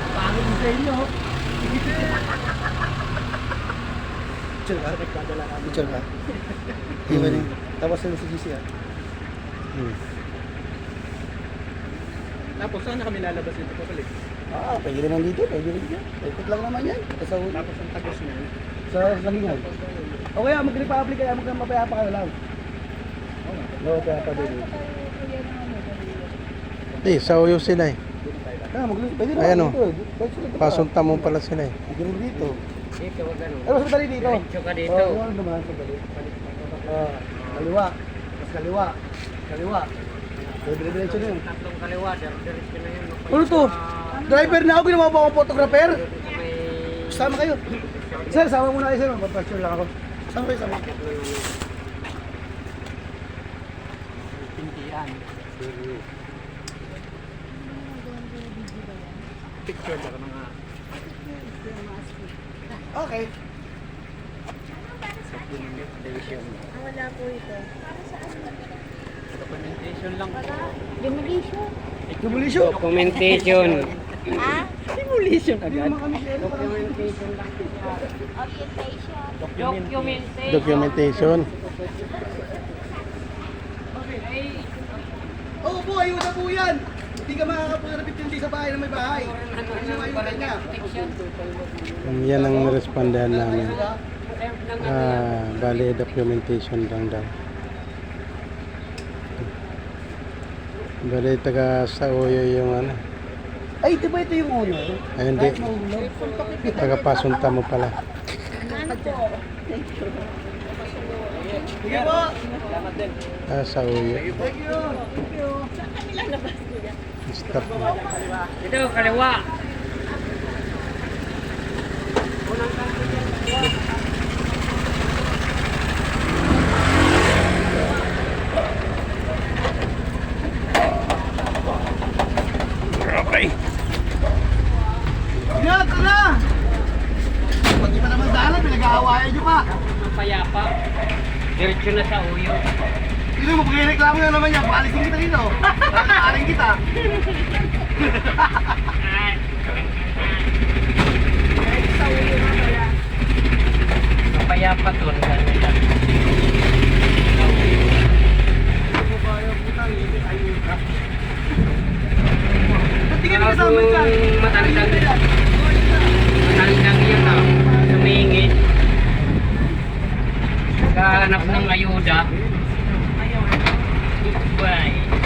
Pangit din sa inyo. Picture ka? Picture ka? Iwan yun. Tapos sa GC ah. Tapos saan na kami lalabas dito po pala? Pwede naman dito, pwede rin dyan. Ikot lang naman yan. Tapos ang tagos niya. Sa Salingan. O kaya mag-republic kaya mapayapa ka na lang. Oo, payapa din. Sa Uyo sila eh. Pwede naman Ayan o. dito. Pwede sila dito. Pasunta mo pala sila eh. Pwede rin dito. Dito, wag ganun. Ano mas madali dito? Diretso ka dito. Oo, ano naman sa madali. Kaliwa. Mas kaliwa. Kaliwa. Diretso na yun. Tatlong kaliwa, diretso na yun. Ano to? Driver na ako, ginawa pa akong photographer. Sama kayo. Sir, sama muna kayo sir. Magpapicture lang ako. Sama kayo, sama. Pintian. Picture ka mga Okay. documentation. Wala po ito. Documentation lang. Demolition. Demolition. Documentation. Ha? Demolition Hindi agad. naman kami sir. Documentation lang. Orientation. Documentation. Oo po, ayuda po yan. Hindi ka makakapunta na 15 days sa bahay na may bahay. Ano yung ayuda niya? Yan ang respondahan namin. Bali, documentation lang daw. Bali, taga sa Uyo yung ano. Ay, di ba ito yung owner? Ay, hindi. Kahit mahulog. Taga Pasunta mo pala. Ano po? Sige po. Sa Uyo. Thank you. Thank you. Stop mo. Ito, kaliwa. Okay. Ingat ka na! Pati pa naman dalan, pinag-aawayan nyo pa. Ang payapa. Diretso na sa Uyo. Sino mo, pag-reklamo na naman yan, paalisin kita dito. Lalakarin kita. Ang payapa to. Ba't di ka nakasama dyan? Matandang yun ah. Sumingit. Naghahanap ng ayuda. Bye.